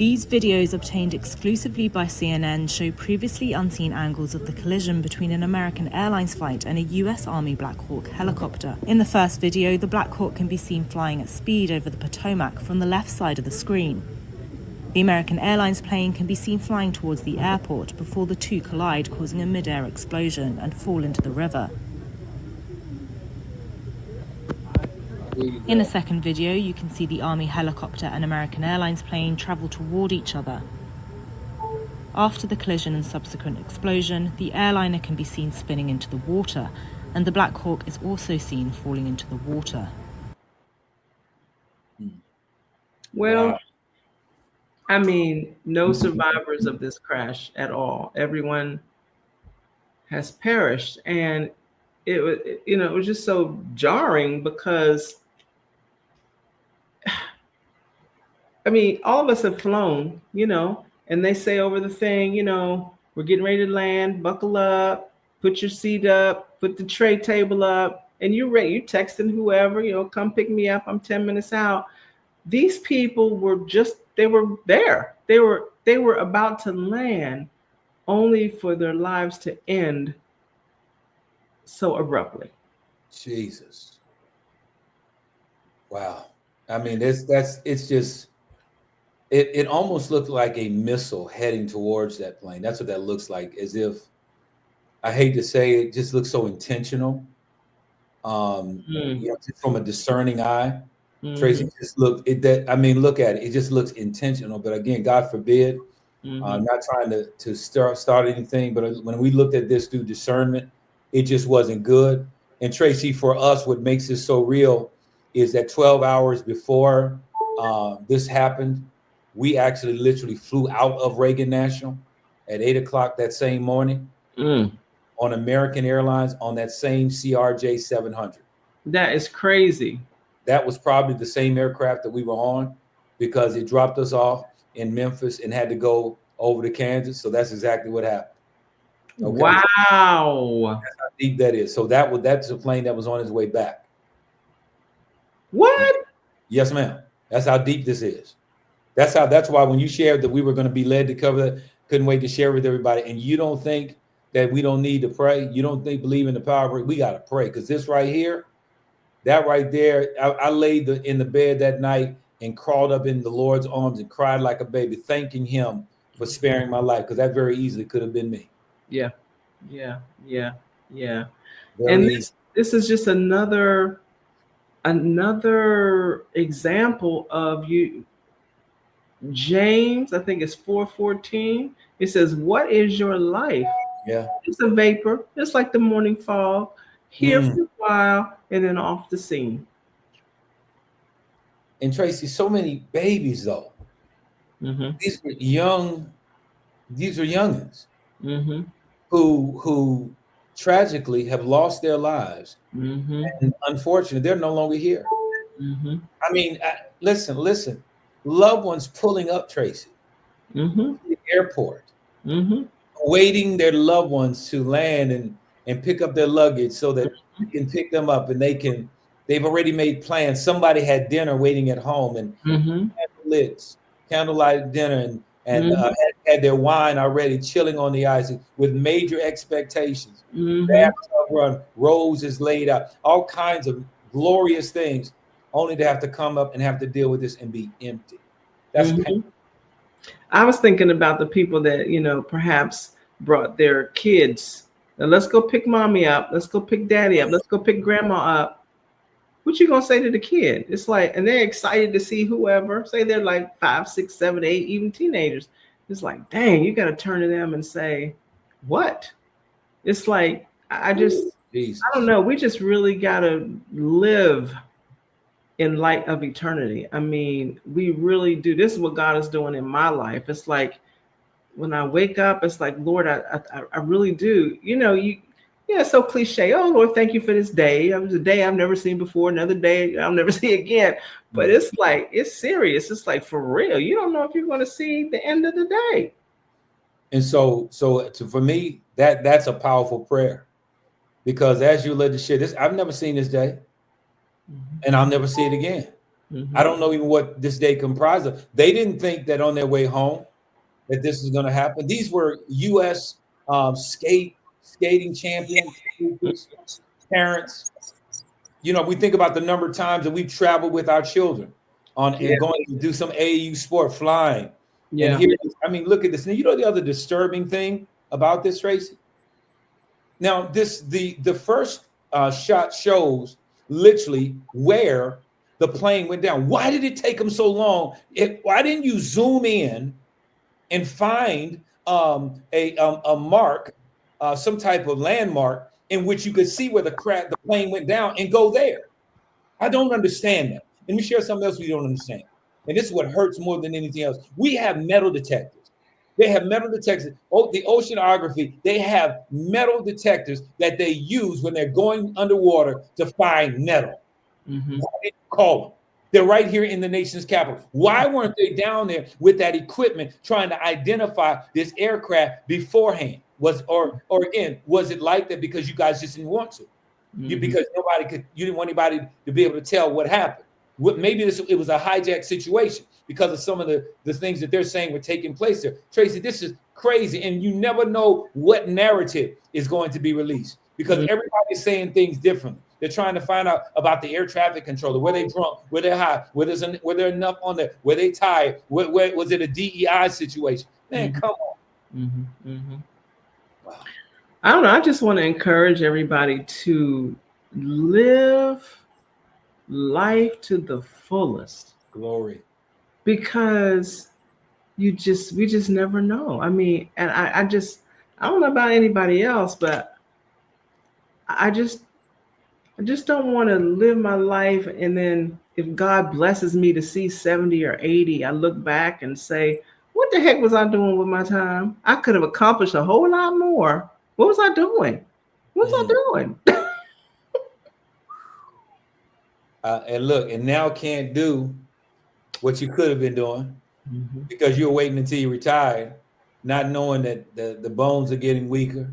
These videos, obtained exclusively by CNN, show previously unseen angles of the collision between an American Airlines flight and a US Army Black Hawk helicopter. In the first video, the Black Hawk can be seen flying at speed over the Potomac from the left side of the screen. The American Airlines plane can be seen flying towards the airport before the two collide, causing a mid-air explosion and fall into the river. In a second video, you can see the Army helicopter and American Airlines plane travel toward each other. After the collision and subsequent explosion, the airliner can be seen spinning into the water, and the Black Hawk is also seen falling into the water. Well, I mean, no survivors of this crash at all. Everyone has perished, and it was, it was just so jarring because, I mean, all of us have flown, and they say over the thing, we're getting ready to land, buckle up, put your seat up, put the tray table up, and you're ready. You're texting whoever, come pick me up. I'm 10 minutes out. These people were they were there. They were about to land only for their lives to end so abruptly. Jesus. Wow. I mean, it's just, it almost looked like a missile heading towards that plane. That's what that looks like, as if, I hate to say it, just looks so intentional. From a discerning eye. Tracy just look at that. I mean, look at it. It just looks intentional. But again, God forbid, I'm not trying to start anything. But when we looked at this through discernment, it just wasn't good. And Tracy, for us, what makes this so real is that 12 hours before this happened, we actually literally flew out of Reagan National at 8 o'clock that same morning on American Airlines on that same CRJ 700. That is crazy. That was probably the same aircraft that we were on, because it dropped us off in Memphis and had to go over to Kansas. So that's exactly what happened. Okay. Wow. That's how deep that is. So that's a plane that was on its way back. What? Yes, ma'am. That's how deep this is. That's why when you shared that we were going to be led to cover that, couldn't wait to share with everybody. And you don't think that we don't need to pray? You don't believe in the power? We got to pray, because this right here, that right there, I laid in the bed that night and crawled up in the Lord's arms and cried like a baby, thanking him for sparing my life, because that very easily could have been me. Yeah. And this is just another example of you. James, I think it's 4:14. It says, "What is your life? Yeah, it's a vapor, just like the morning fog, here for a while and then off the scene." And Tracy, so many babies though. These were youngins who tragically have lost their lives, and unfortunately, they're no longer here. I mean, listen, loved ones pulling up, Tracy, to the airport, waiting their loved ones to land and pick up their luggage so that you can pick them up, and they've already made plans. Somebody had dinner waiting at home, and candlelight dinner, and had their wine already chilling on the ice with major expectations. Bathtub run, roses laid out, all kinds of glorious things, only to have to come up and have to deal with this and be empty. That's painful. I was thinking about the people that, perhaps brought their kids. Now, let's go pick mommy up. Let's go pick daddy up. Let's go pick grandma up. What you gonna say to the kid? It's like, and they're excited to see whoever. Say they're like 5, 6, 7, 8, even teenagers. It's like, dang, you got to turn to them and say, what? It's like, I don't know. We just really got to live in light of eternity. I mean, we really do. This is what God is doing in my life. It's like, when I wake up, it's like, Lord, I really do. It's so cliche. Oh, Lord, thank you for this day. It was a day I've never seen before. Another day I'll never see again. But it's like, it's serious. It's like, for real. You don't know if you're going to see the end of the day. And so for me, that's a powerful prayer, because as you led to share this, I've never seen this day, and I'll never see it again. I don't know even what this day comprised of. They didn't think that on their way home that this was going to happen. These were U.S. Skating champions, parents. You know, we think about the number of times that we've traveled with our children and going to do some AAU sport, flying. Yeah. And here, I mean, look at this. And you know the other disturbing thing about this, Tracy? Now, the first shot shows literally where the plane went down. Why did it take them so long? Why didn't you zoom in and find a mark, some type of landmark in which you could see where the plane went down and go there? I don't understand that. Let me share something else we don't understand. And this is what hurts more than anything else. We have metal detectors. They have metal detectors. Oh, the oceanography, they have metal detectors that they use when they're going underwater to find metal. Why didn't you call them? They're right here in the nation's capital. Why weren't they down there with that equipment trying to identify this aircraft beforehand? Or again, was it like that because you guys just didn't want to? Because you didn't want anybody to be able to tell what happened. Maybe it was a hijack situation because of some of the things that they're saying were taking place there. Tracy, this is crazy. And you never know what narrative is going to be released because everybody's saying things differently. They're trying to find out about the air traffic controller, were they drunk, were they high, were there enough on there, were they tired, was it a DEI situation? Man, come on. Wow. I don't know. I just want to encourage everybody to live life to the fullest. Glory. Because we just never know. I mean, and I don't know about anybody else, but I just don't want to live my life. And then if God blesses me to see 70 or 80, I look back and say, what the heck was I doing with my time? I could have accomplished a whole lot more. What was I doing? What was I doing? And look, and now can't do what you could have been doing because you're waiting until you retired, not knowing that the bones are getting weaker,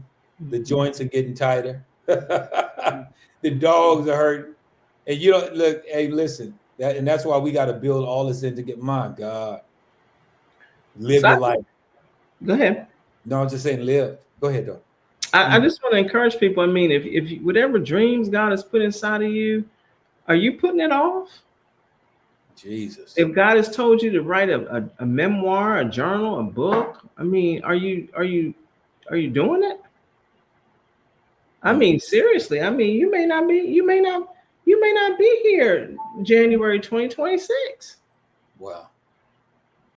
the joints are getting tighter, the dogs are hurting, and you don't look. Hey, listen, and that's why we got to build all this in to get. My God, live your life. Go ahead. No, I'm just saying, live. Go ahead, though. I just want to encourage people. I mean, if whatever dreams God has put inside of you, are you putting it off? Jesus. If God has told you to write a memoir, a journal, a book, I mean, are you doing it? I mean, seriously. I mean, you may not be here January 2026. Wow.